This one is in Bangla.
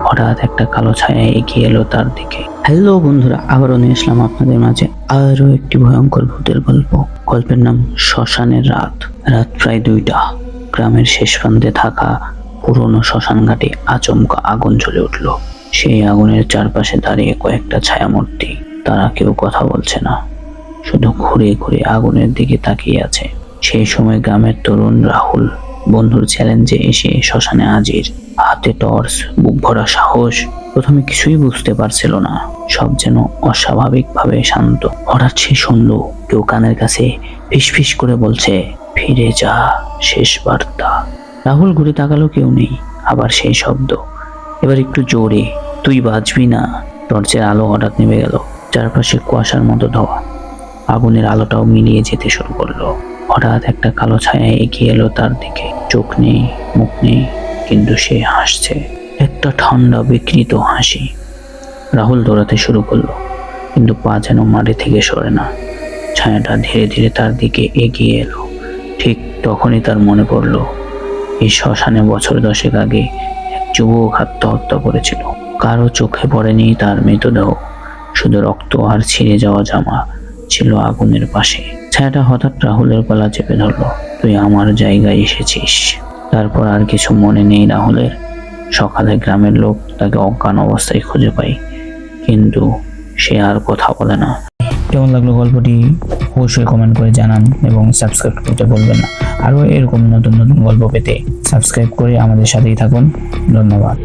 হঠাৎ একটা কালো ছায়া এগিয়ে এলো তার দিকে। হ্যালো বন্ধুরা, আবারও নিয়ে আসলাম আপনাদের মাঝে আরো একটি ভয়ঙ্কর ভূতের গল্প। গল্পের নাম শ্মশানের রাত। রাত প্রায় 2টা। গ্রামের শেষ প্রান্তে থাকা পুরনো শ্মশান ঘাটে আচমকা আগুন জ্বলে উঠলো। সেই আগুনের চারপাশে দাঁড়িয়ে কয়েকটা ছায়ামূর্তি। তারা কেউ কথা বলছে না, শুধু ঘুরে ঘুরে আগুনের দিকে তাকিয়ে আছে। সেই সময় গ্রামের তরুণ রাহুল বন্ধুর চ্যালেঞ্জে এসে শ্মশানে হাজির। হাতে টর্চ, বুক ভরা সাহস। প্রথমে কিছুই বুঝতে পারছিল না, সব যেন অস্বাভাবিক ভাবে শান্ত। হঠাৎ সে শুনল কেউ কানের কাছে ফিসফিস করে বলছে, ফিরে যা, শেষ বার্তা। রাহুল ঘুরে তাকালো, কেউ নেই। আবার সেই শব্দ, এবার একটু জোরে, তুই বাঁচবি না। টর্চের আলো হঠাৎ নেমে গেল। চারপাশে কুয়াশার মতো ধোঁয়া। আগুনের আলোটাও মিলিয়ে যেতে শুরু করলো। হঠাৎ একটা কালো ছায়া এগিয়ে এলো তার দিকে। চোখ নেই, মুখ নেই, কিন্তু সে হাসছে, একটা ঠান্ডা বিকৃত হাসি। রাহুল দৌড়াতে শুরু করলো, কিন্তু পা যেন মাটি থেকে সরে না। ছায়াটা ধীরে ধীরে তার দিকে এগিয়ে এলো। ঠিক তখনই তার মনে পড়লো, এই শ্মশানে বছর 10 আগে এক যুবক আত্মহত্যা করেছিল। কারো চোখে পড়েনি তার মৃতদেহ, শুধু রক্ত আর ছিঁড়ে যাওয়া জামা ছিল আগুনের পাশে। ছায়াটা হঠাৎ রাহুলের গলা চেপে ধরলো, তুই আমার জায়গায় এসেছিস। তারপর আর কিছু মনে নেই রাহুলের। সকালে গ্রামের লোক তাকে অজ্ঞান অবস্থায় খুঁজে পায়, কিন্তু সে আর কথা বলে না। কেমন লাগলো গল্পটি অবশ্যই কমেন্ট করে জানান এবং সাবস্ক্রাইব করতে ভুলবেন না। আরও এরকম নতুন নতুন গল্প পেতে সাবস্ক্রাইব করে আমাদের সাথেই থাকুন। ধন্যবাদ।